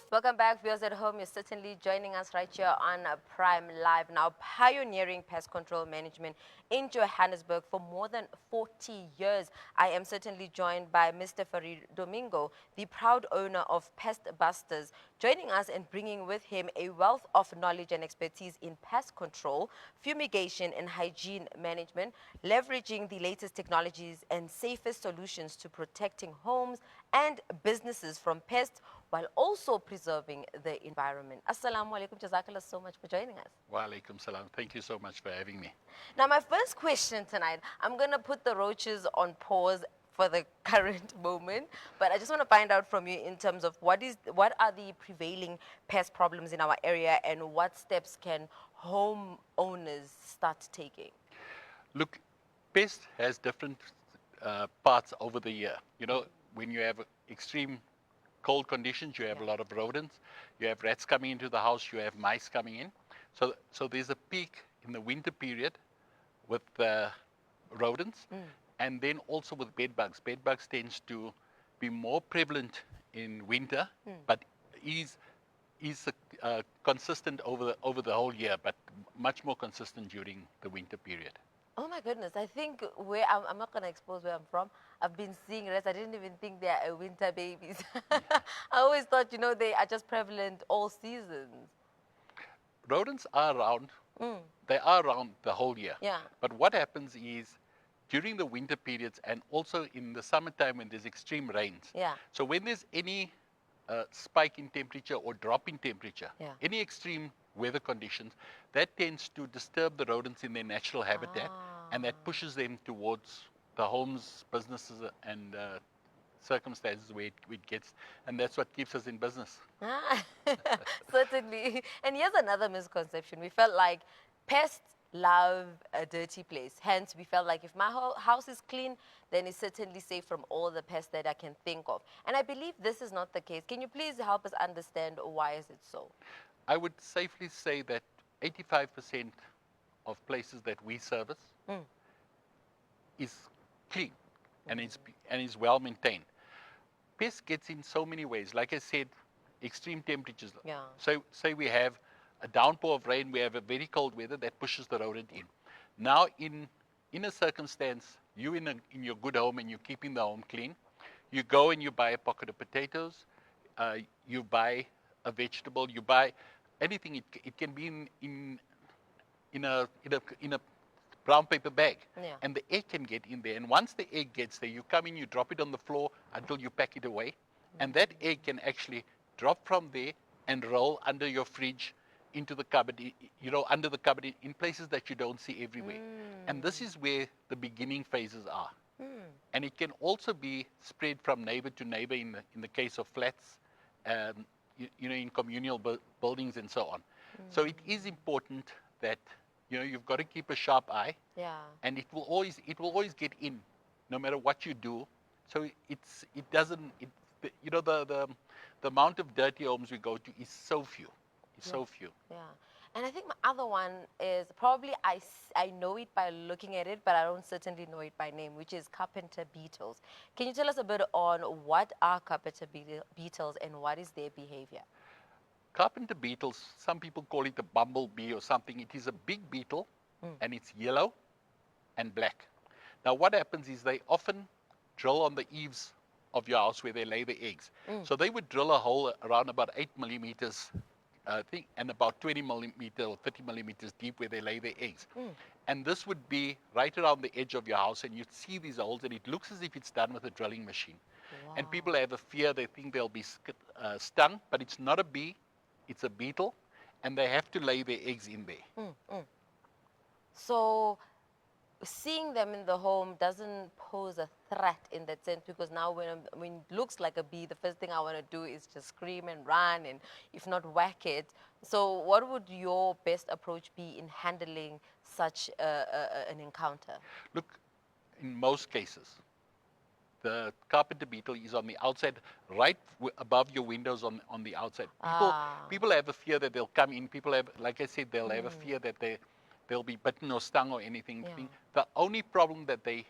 Welcome back, viewers at home. You're certainly joining us right here on Prime Live. Now, pioneering pest control management in Johannesburg for more than 40 years. I am certainly joined by Mr. Faried Domingo, the proud owner of Pestbusters, joining us and bringing with him a wealth of knowledge and expertise in pest control, fumigation, and hygiene management, leveraging the latest technologies and safest solutions to protecting homes and businesses from pests, while also preserving the environment. Assalamu alaikum. Jazakallah so much for joining us. Wa alaikum salam. Thank you so much for having me. Now, my first question tonight, I'm going to put the roaches on pause for the current moment, but I just want to find out from you in terms of what are the prevailing pest problems in our area and what steps can homeowners start taking? Look, pest has different parts over the year. You know, when you have extreme cold conditions, you have a lot of rodents, you have rats coming into the house, you have mice coming in. So there's a peak in the winter period with rodents, and then also with bed bugs. Bed bugs tends to be more prevalent in winter, but is consistent over the whole year, but much more consistent during the winter period. Oh my goodness, I think where I'm not going to expose where I'm from. I've been seeing rats. I didn't even think they are winter babies. I always thought, you know, they are just prevalent all seasons. Rodents are around. They are around the whole year. Yeah. But what happens is during the winter periods and also in the summertime when there's extreme rains. Yeah. So when there's any spike in temperature or drop in temperature, Yeah. any extreme weather conditions, that tends to disturb the rodents in their natural habitat, and that pushes them towards the homes, businesses, and circumstances where it gets, and that's what keeps us in business. Certainly. And here's another misconception. We felt like pests love a dirty place. Hence, we felt like if my house is clean, then it's certainly safe from all the pests that I can think of. And I believe this is not the case. Can you please help us understand why is it so? I would safely say that 85% of places that we service is clean and is well maintained. Pest gets in so many ways. Like I said, extreme temperatures. Yeah. So say we have a downpour of rain, we have a very cold weather that pushes the rodent in. Now in a circumstance, you in your good home and you're keeping the home clean, you go and you buy a pocket of potatoes, you buy a vegetable, you buy anything. It can be in a brown paper bag, and the egg can get in there. And once the egg gets there, you come in, you drop it on the floor until you pack it away, and that egg can actually drop from there and roll under your fridge, into the cupboard, you know, under the cupboard, in places that you don't see everywhere. And this is where the beginning phases are. And it can also be spread from neighbor to neighbor in the case of flats, you know, in communal buildings and so on. So it is important that, you know, you've got to keep a sharp eye. Yeah. And it will always get in, no matter what you do. So you know, the amount of dirty homes we go to is so few. It's so few. Yeah. And I think my other one is probably I know it by looking at it, but I don't certainly know it by name, which is carpenter beetles. Can you tell us a bit on what are carpenter beetles and what is their behavior? Carpenter beetles, some people call it a bumblebee or something. It is a big beetle, and it's yellow and black. Now what happens is they often drill on the eaves of your house where they lay the eggs. So they would drill a hole around about 8 millimeters and about 20 millimeters or 30 millimeters deep where they lay their eggs. And this would be right around the edge of your house, and you'd see these holes, and it looks as if it's done with a drilling machine. Wow. And people have a fear, they think they'll be stung, but it's not a bee, it's a beetle, and they have to lay their eggs in there. So seeing them in the home doesn't pose a threat in that sense, because now when it looks like a bee, the first thing I want to do is just scream and run, and if not whack it. So what would your best approach be in handling such an encounter? Look, in most cases, the carpenter beetle is on the outside, right above your windows on the outside. People have a fear that they'll come in. People have, like I said, they'll have a fear that they'll be bitten or stung or anything. Yeah. The only problem that they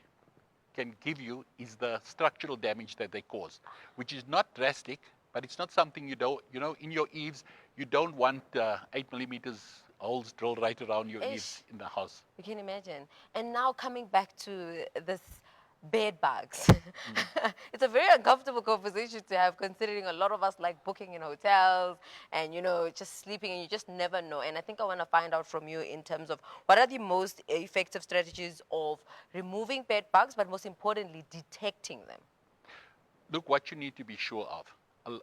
can give you is the structural damage that they cause, which is not drastic, but it's not something you don't, in your eaves, you don't want 8 millimeters holes drilled right around your eaves in the house. You can imagine. And now coming back to this bed bugs. It's a very uncomfortable conversation to have, considering a lot of us like booking in hotels and, just sleeping, and you just never know. And I think I want to find out from you in terms of what are the most effective strategies of removing bed bugs, but most importantly, detecting them. Look, what you need to be sure of.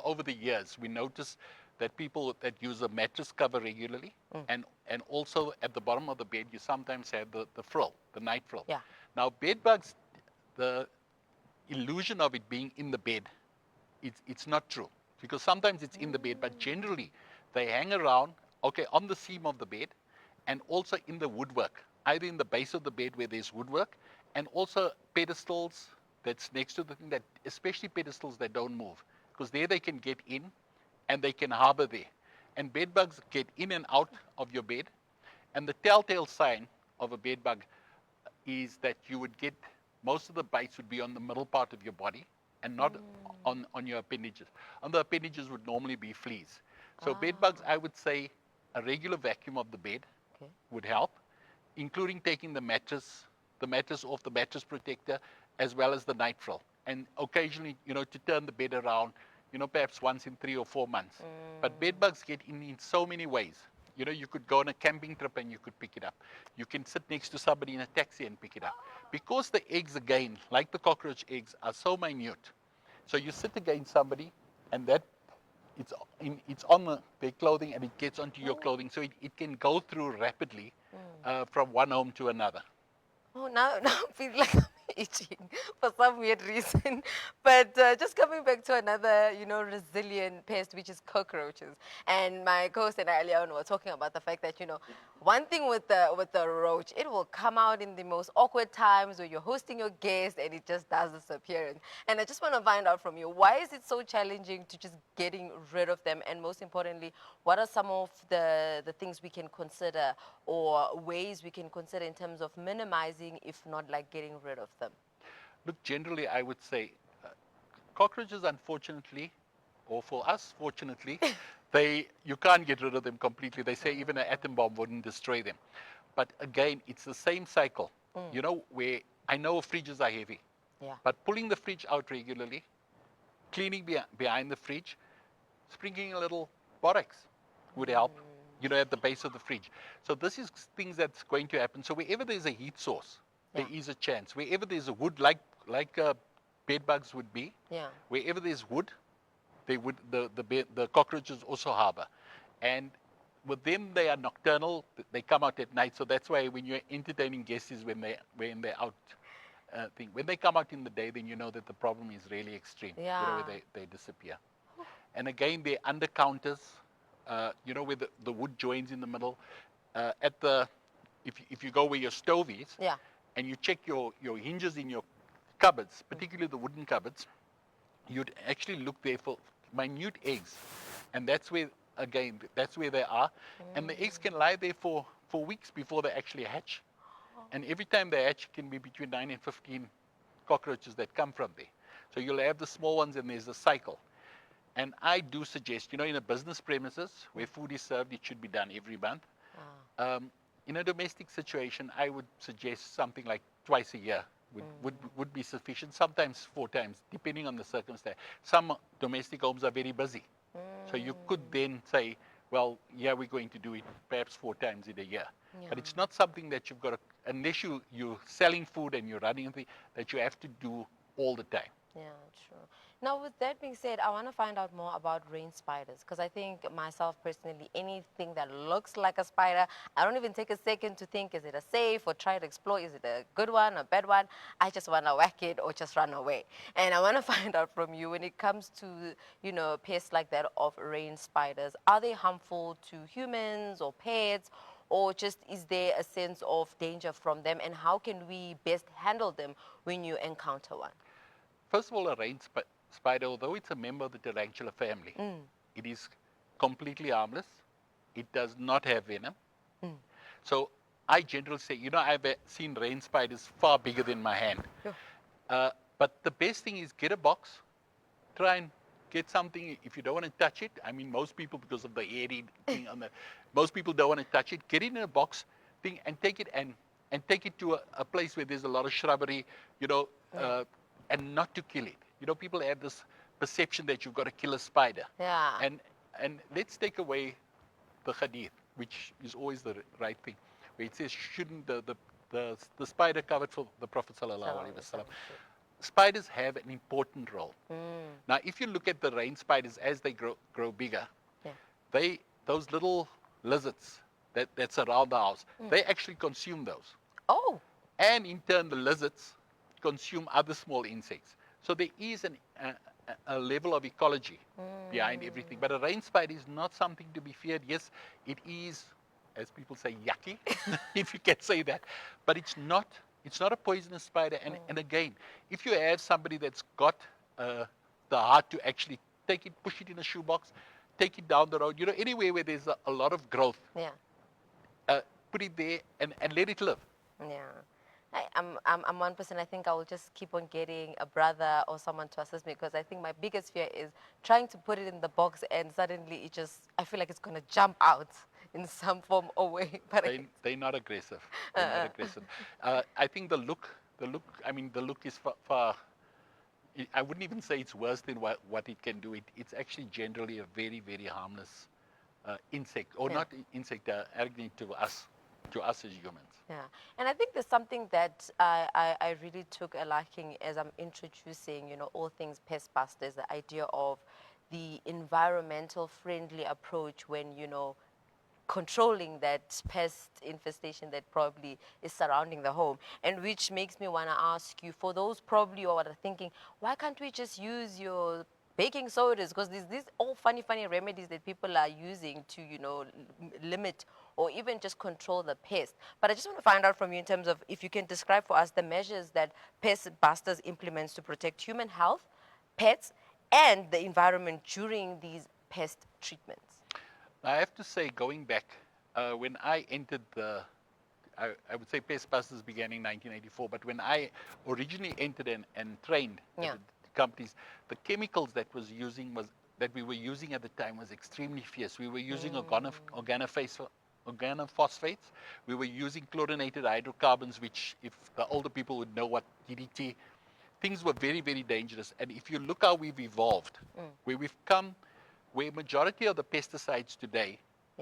Over the years, we notice that people that use a mattress cover regularly, and also at the bottom of the bed, you sometimes have the frill, the night frill. Yeah. Now, bed bugs, the illusion of it being in the bed, it's not true. Because sometimes it's in the bed, but generally they hang around, okay, on the seam of the bed, and also in the woodwork, either in the base of the bed where there's woodwork, and also pedestals that's next to the thing, that especially pedestals that don't move, because there they can get in and they can harbor there. And bed bugs get in and out of your bed. And the telltale sign of a bed bug is that you would get, most of the bites would be on the middle part of your body and not on your appendages. On the appendages would normally be fleas. So bed bugs, I would say a regular vacuum of the bed would help, including taking the mattress off, the mattress protector, as well as the night frill. And occasionally, to turn the bed around, perhaps once in 3 or 4 months. But bed bugs get in so many ways. You could go on a camping trip and you could pick it up. You can sit next to somebody in a taxi and pick it up. Because the eggs, again, like the cockroach eggs, are so minute. So you sit against somebody and it's on their clothing and it gets onto your clothing. So it can go through rapidly from one home to another. Oh, now I feel like I'm itching for some weird reason. But just coming back to another, resilient pest, which is cockroaches. And my co-host and I earlier on were talking about the fact that, one thing with the roach, it will come out in the most awkward times where you're hosting your guest and it just does disappear. And I just want to find out from you, why is it so challenging to just getting rid of them? And most importantly, what are some of the things we can consider or ways we can consider in terms of minimizing, if not like getting rid of them? Look, generally, I would say cockroaches, unfortunately, or for us, fortunately, you can't get rid of them completely. They say even an atom bomb wouldn't destroy them. But again, it's the same cycle. Where I know fridges are heavy, but pulling the fridge out regularly, cleaning behind the fridge, sprinkling a little borax would help, at the base of the fridge. So this is things that's going to happen. So wherever there's a heat source, there is a chance. Wherever there's a wood, like bed bugs would be, wherever there's wood, the cockroaches also harbor. And with them, they are nocturnal. They come out at night. So that's why when you're entertaining guests is when they're out. When they come out in the day, then you know that the problem is really extreme. Where they disappear. And again, they're under counters. Where the wood joins in the middle. If you go where your stove is, and you check your hinges in your cupboards, particularly the wooden cupboards, you'd actually look there for minute eggs. And that's where they are. And the eggs can lie there for weeks before they actually hatch. And every time they hatch, it can be between 9 and 15 cockroaches that come from there. So you'll have the small ones and there's a cycle. And I do suggest, in a business premises where food is served, it should be done every month. In a domestic situation, I would suggest something like twice a year would be sufficient, sometimes 4 times, depending on the circumstance. Some domestic homes are very busy. So you could then say, well, we're going to do it perhaps 4 times in a year. But it's not something that you've got to, unless you're selling food and you're running things, that you have to do all the time. Yeah, true. Now, with that being said, I want to find out more about rain spiders, because I think myself personally, anything that looks like a spider, I don't even take a second to think, is it a safe or try to explore? Is it a good one, a bad one? I just want to whack it or just run away. And I want to find out from you, when it comes to, pests like that of rain spiders, are they harmful to humans or pets? Or just is there a sense of danger from them? And how can we best handle them when you encounter one? First of all, a rain spider, although it's a member of the tarantula family, it is completely harmless. It does not have venom. So I generally say, I've seen rain spiders far bigger than my hand. But the best thing is get a box, try and get something, if you don't want to touch it, I mean, most people, because of the airy thing on the, most people don't want to touch it, get it in a box thing and take it take it to a place where there's a lot of shrubbery, you know, and not to kill it. You know, people have this perception that you've got to kill a spider. Yeah. And let's take away the hadith, which is always the right thing, where it says, shouldn't the spider covered for the Prophet sallallahu alaihi wasallam. Spiders have an important role. Now, if you look at the rain spiders as they grow bigger, those little lizards that surround the house, they actually consume those. Oh. And in turn, the lizards consume other small insects. So there is a level of ecology behind everything. But a rain spider is not something to be feared. Yes, it is, as people say, yucky, if you can say that. But it's not a poisonous spider. And again, if you have somebody that's got the heart to actually take it, push it in a shoebox, take it down the road, you know, anywhere where there's a lot of growth, put it there and let it live. Yeah. I'm one person. I think I will just keep on getting a brother or someone to assist me, because I think my biggest fear is trying to put it in the box and suddenly I feel like it's going to jump out in some form or way. But they're not aggressive. They're not aggressive. I think the look is far. I wouldn't even say it's worse than what it can do. It's actually generally a very, very harmless insect, or not insect, arachnid to us as humans. Yeah, and I think there's something that I really took a liking as I'm introducing, you know, all things Pestbusters, the idea of the environmental friendly approach when, you know, controlling that pest infestation that probably is surrounding the home. And which makes me want to ask you, for those probably who are thinking, why can't we just use your baking sodas? Because these all funny remedies that people are using to, you know, limit or even just control the pest. But I just want to find out from you in terms of if you can describe for us the measures that Pestbusters implements to protect human health, pets, and the environment during these pest treatments. I have to say, going back, when I entered I would say Pestbusters began in 1984, but when I originally entered and trained at the companies, the chemicals that we were using at the time was extremely fierce. We were using organophosphates. We were using chlorinated hydrocarbons, which, if the older people would know what DDT, things were very, very dangerous. And if you look how we've evolved, where we've come, where majority of the pesticides today,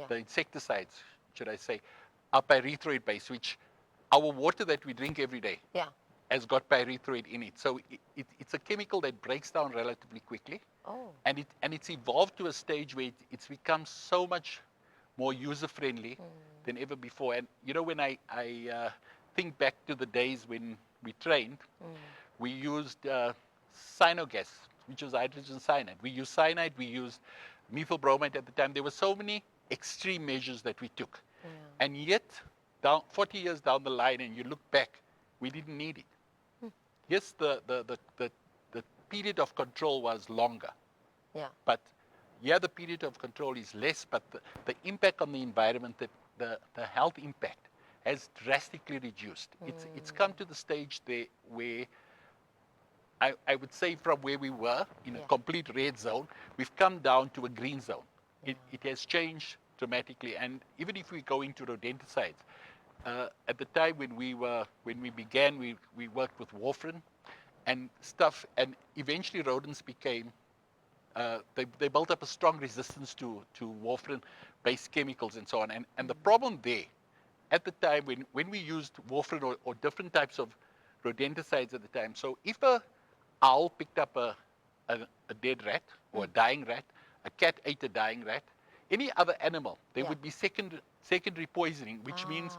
the insecticides, should I say, are pyrethroid based, which our water that we drink every day has got pyrethroid in it. So it's a chemical that breaks down relatively quickly. Oh. And it's evolved to a stage where it's become so much more user-friendly than ever before. And, you know, when I think back to the days when we trained, we used cyanogas, which was hydrogen cyanide. We used cyanide, we used methyl bromide at the time. There were so many extreme measures that we took. And yet, 40 years down the line, and you look back, we didn't need it. Yes, the period of control was longer. But the period of control is less, but the impact on the environment, the health impact has drastically reduced. It's come to the stage there where I would say from where we were in a complete red zone, we've come down to a green zone. It has changed dramatically. And even if we go into rodenticides, at the time when we began, we worked with warfarin and stuff, and eventually rodents became, they built up a strong resistance to warfarin-based chemicals and so on. And the problem there, at the time when we used warfarin or different types of rodenticides at the time, so if a owl picked up a dead rat or a dying rat, a cat ate a dying rat, any other animal, there would be secondary poisoning, which means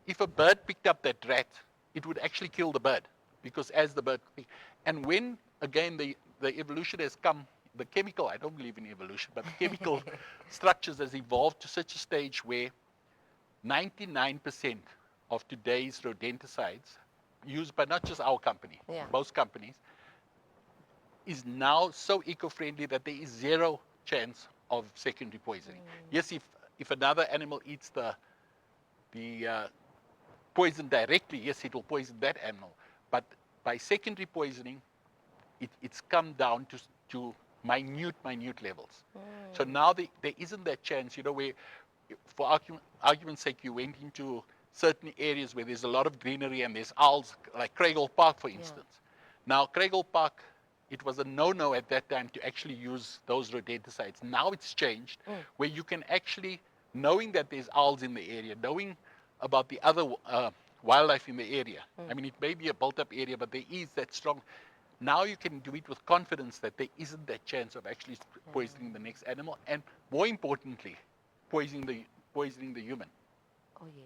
if a bird picked up that rat, it would actually kill the bird, because as the bird, and when, again, the evolution has come, the chemical, I don't believe in evolution, but the chemical structures has evolved to such a stage where 99% of today's rodenticides, used by not just our company, most companies, is now so eco-friendly that there is zero chance of secondary poisoning. Yes, if another animal eats the poison directly, yes, it will poison that animal. But by secondary poisoning, it's come down to minute levels. So now there isn't that chance, where, for argument's sake, you went into certain areas where there's a lot of greenery and there's owls, like Craigle Park, for instance. Now, Craigle Park, it was a no-no at that time to actually use those rodenticides. Now it's changed, where you can actually, knowing that there's owls in the area, knowing about the other wildlife in the area. I mean, it may be a built-up area, but there is that strong. Now you can do it with confidence that there isn't that chance of actually poisoning the next animal, and more importantly, poisoning the human. Oh, yes.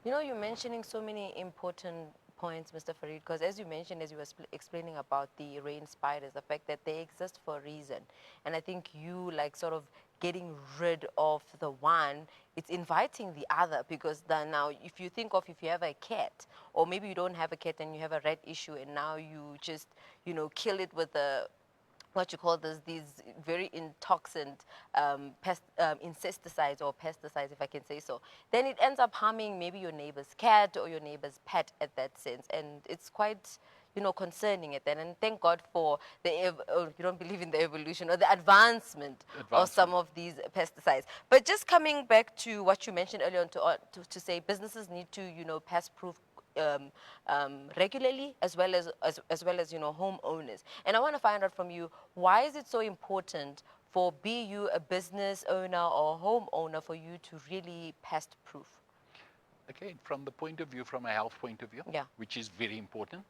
You're mentioning so many important points, Mr. Faried, because as you mentioned, as you were explaining about the rain spiders, the fact that they exist for a reason. And I think you, like, sort of getting rid of the one, it's inviting the other, because then now if you think of, if you have a cat, or maybe you don't have a cat and you have a rat issue, and now you just, kill it with a, what you call these very intoxicant insecticides or pesticides, if I can say so, then it ends up harming maybe your neighbor's cat or your neighbor's pet at that sense. And it's quite, concerning at that. And thank God for you don't believe in the evolution or the advancement of some of these pesticides. But just coming back to what you mentioned earlier on, to say businesses need to, pest-proof regularly, as well as homeowners. And I want to find out from you, why is it so important for, be you a business owner or homeowner, for you to really pest proof? Again, from the point of view, from a health point of view, which is very important.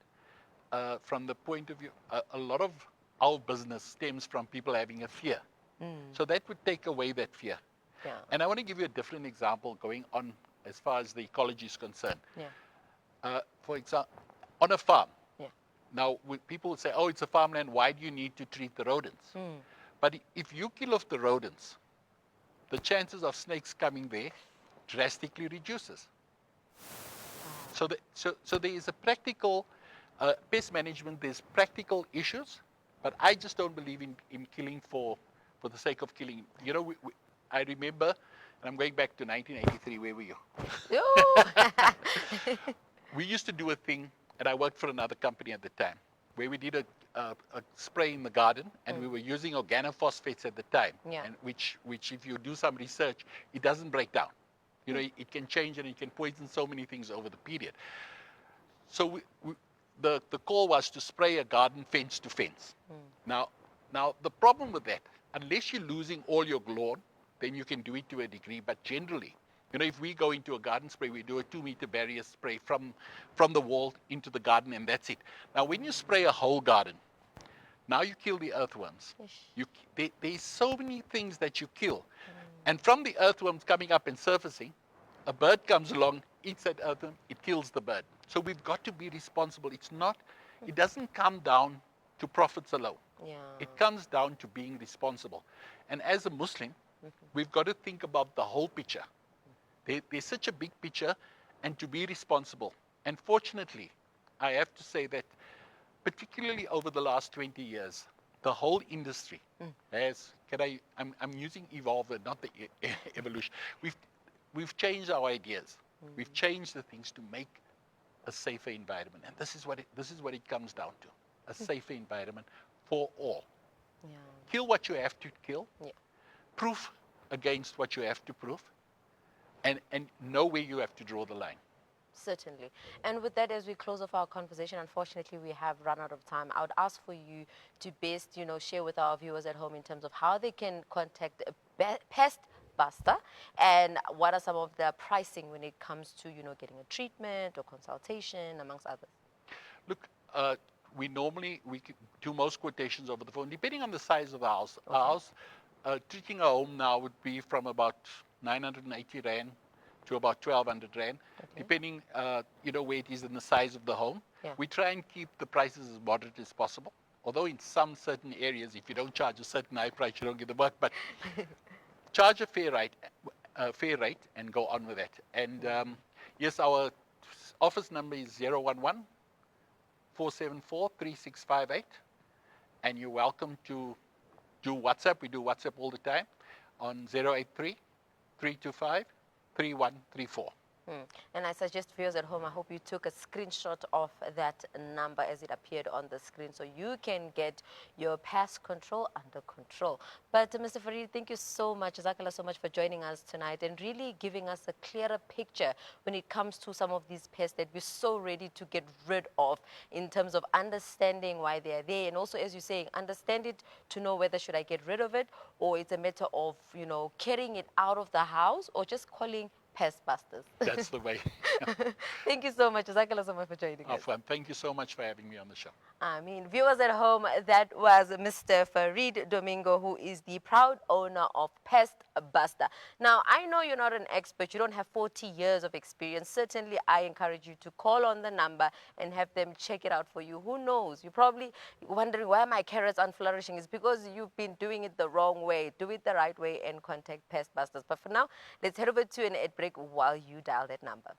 From the point of view, a lot of our business stems from people having a fear. So that would take away that fear. And I want to give you a different example going on as far as the ecology is concerned. For example, on a farm. Now, people would say, oh, it's a farmland, why do you need to treat the rodents? But if you kill off the rodents, the chances of snakes coming there drastically reduces. So there is a practical, pest management, there's practical issues, but I just don't believe in killing for the sake of killing. I remember, and I'm going back to 1983, where were you? We used to do a thing, and I worked for another company at the time, where we did a spray in the garden, and we were using organophosphates at the time, and which if you do some research, it doesn't break down. It can change and it can poison so many things over the period. So the call was to spray a garden fence to fence. Now the problem with that, unless you're losing all your lawn, then you can do it to a degree, but generally, if we go into a garden spray, we do a 2-meter barrier spray from the wall into the garden, and that's it. Now, when you spray a whole garden, now you kill the earthworms. There's so many things that you kill. And from the earthworms coming up and surfacing, a bird comes along, eats that earthworm, it kills the bird. So we've got to be responsible. It doesn't come down to profits alone. It comes down to being responsible. And as a Muslim, we've got to think about the whole picture. There's such a big picture, and to be responsible. And fortunately, I have to say that particularly over the last 20 years, the whole industry has, I'm using evolve, not the evolution. We've changed our ideas. We've changed the things to make a safer environment. And this is what it comes down to, a safer environment for all. Kill what you have to kill, proof against what you have to prove, and know where you have to draw the line. Certainly. And with that, as we close off our conversation, unfortunately, we have run out of time. I would ask for you to best, share with our viewers at home in terms of how they can contact a Pestbuster, and what are some of the pricing when it comes to, getting a treatment or consultation, amongst others. Look, we do most quotations over the phone, depending on the size of the house. Our house, treating a home now would be from about 980 Rand to about 1,200 Rand, depending, where it is in the size of the home. We try and keep the prices as moderate as possible. Although in some certain areas, if you don't charge a certain high price, you don't get the work. But charge a fair rate and go on with that. And yes, our office number is 011-474-3658. And you're welcome to do WhatsApp. We do WhatsApp all the time on 083-325-3134. And I suggest viewers at home, I hope you took a screenshot of that number as it appeared on the screen so you can get your pest control under control. But Mr. Farid, thank you so much, Jazakallah, so much for joining us tonight and really giving us a clearer picture when it comes to some of these pests that we're so ready to get rid of, in terms of understanding why they are there, and also, as you're saying, understand it to know whether should I get rid of it, or it's a matter of, carrying it out of the house or just calling Pestbusters. That's the way. Thank you so much. Jazakallah so much for joining us. Afwan, thank you so much for having me on the show. I mean, viewers at home, that was Mr. Faried Domingo, who is the proud owner of Pestbuster. Now, I know you're not an expert. You don't have 40 years of experience. Certainly, I encourage you to call on the number and have them check it out for you. Who knows? You're probably wondering why my carrots aren't flourishing. It's because you've been doing it the wrong way. Do it the right way and contact Pestbusters. But for now, let's head over to an ad break while you dial that number.